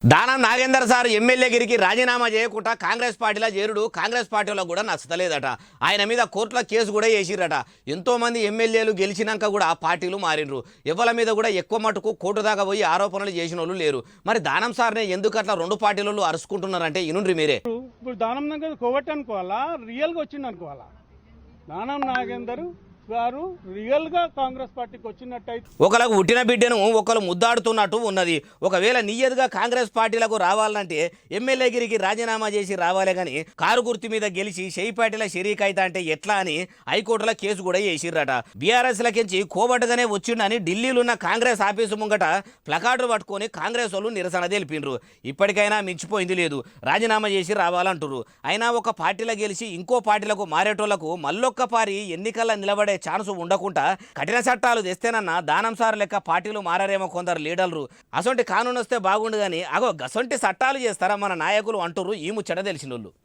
Danam Nagender sir ఎమ్మెల్యేగిరికి రాజీనామా చేయకుండా కాంగ్రెస్ పార్టీలో చేరుడు కాంగ్రెస్ పార్టీలో కూడా నచ్చలేదట. ఆయన మీద కోర్టులో కేసు కూడా వేసిరట. ఎంతోమంది ఎమ్మెల్యేలు గెలిచినాక కూడా పార్టీలు మారినరు. ఎవరి మీద కూడా ఎక్కువ మటుకు కోర్టు దాకా పోయి ఆరోపణలు చేసిన వాళ్ళు లేరు. మరి దానం సార్నే ఎందుకు అట్లా రెండు పార్టీలలో అరుచుకుంటున్నారంటే ఇనుండ్రి మీరే. ఇప్పుడు దానం నాగేందర్ కోవట్ అనుకోవాలా, రియల్గా వచ్చింది అనుకోవాలా? దానం నాగేందర్ గారు రియల్ గా కాంగ్రెస్ పార్టీకి వచ్చినట్టయితే ఒకరికి పుట్టిన బిడ్డను ఒకరు ముద్దాడుతున్నట్టు ఉన్నది. ఒకవేళ నియ్యదుగా కాంగ్రెస్ పార్టీలకు రావాలంటే ఎమ్మెల్యేగిరికి రాజీనామా చేసి రావాలి కానీ కారు గుర్తు మీద గెలిచి షెయి పార్టీల షరీక్ అయితే అంటే ఎట్లా అని హైకోర్టులో కేసు కూడా వేసిర్రట. బీఆర్ఎస్ లకించి కోబట్టుగానే వచ్చిండని ఢిల్లీలో ఉన్న కాంగ్రెస్ ఆఫీసు ముంగట ప్లకార్డులు పట్టుకొని కాంగ్రెస్ వాళ్ళు నిరసన తెలిపినరు. ఇప్పటికైనా మించిపోయింది లేదు, రాజీనామా చేసి రావాలంటారు. అయినా ఒక పార్టీలో గెలిచి ఇంకో పార్టీలకు మారేటోళ్లకు మళ్ళొక్కపారి ఎన్నికల్లో నిలబడే ఛాన్స్ ఉండకుండా కఠిన చట్టాలు తెస్తేనన్నా దానం సార్ లెక్క పార్టీలు మారారేమో కొందరు లీడర్లు. అసొంటి కానూన్ వస్తే బాగుండు కానీ అగో గసొంటి చట్టాలు చేస్తారా మన నాయకులు అంటుర్రు ఈ ముచ్చట తెలిసిన వాళ్ళు.